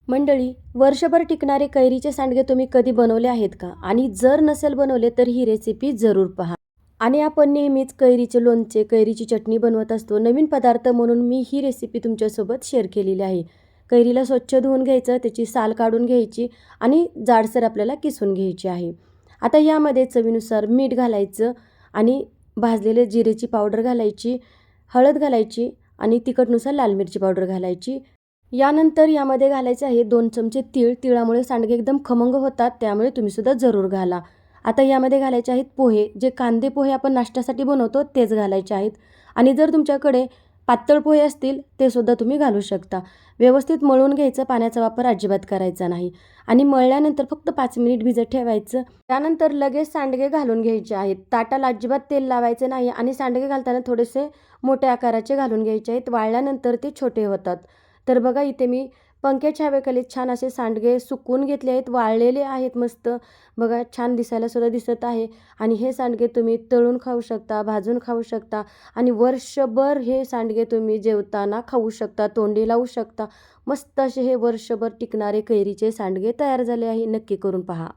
मंडळी, वर्षभर टिकणारे कैरीचे सांडगे तुम्ही कधी बनवले आहेत का? आणि जर नसेल बनवले तर ही रेसिपी जरूर पहा. आणि आपण नेहमीच कैरीचे लोणचे, कैरीची चटणी बनवत असतो. नवीन पदार्थ म्हणून मी ही रेसिपी तुमच्यासोबत शेअर केलेली आहे. कैरीला स्वच्छ धुवून घ्यायचं, त्याची साल काढून घ्यायची आणि जाडसर आपल्याला किसून घ्यायची आहे. आता यामध्ये चवीनुसार मीठ घालायचं आणि भाजलेले जिरेची पावडर घालायची, हळद घालायची आणि तिखटनुसार लाल मिरची पावडर घालायची. यानंतर यामध्ये घालायचे आहे 2 चमचे तीळ. तिळामुळे सांडगे एकदम खमंग होतात, त्यामुळे तुम्हीसुद्धा जरूर घाला. आता यामध्ये घालायचे आहेत पोहे. जे कांदे पोहे आपण नाश्त्यासाठी बनवतो तेच घालायचे आहेत. आणि जर तुमच्याकडे पातळ पोहे असतील ते सुद्धा तुम्ही घालू शकता. व्यवस्थित मळून घ्यायचं, पाण्याचा वापर अजिबात करायचा नाही. आणि मळल्यानंतर फक्त 5 मिनिट भिजत ठेवायचं. त्यानंतर लगेच सांडगे घालून घ्यायचे आहेत. ताटाला अजिबात तेल लावायचं नाही आणि सांडगे घालताना थोडेसे मोठ्या आकाराचे घालून घ्यायचे आहेत. वाळल्यानंतर ते छोटे होतात. तर बघा इथे मी पंख्याच्या हवेखाली छान असे सांडगे सुकवून घेतले आहेत, वाळलेले आहेत मस्त. बघा छान दिसायला सुद्धा दिसत आहे. आणि हे सांडगे तुम्ही तळून खाऊ शकता, भाजून खाऊ शकता आणि वर्षभर हे सांडगे तुम्ही जेवताना खाऊ शकता, तोंडी लावू शकता. मस्त असे हे वर्षभर टिकणारे कैरीचे सांडगे तयार झाले आहे. नक्की करून पहा.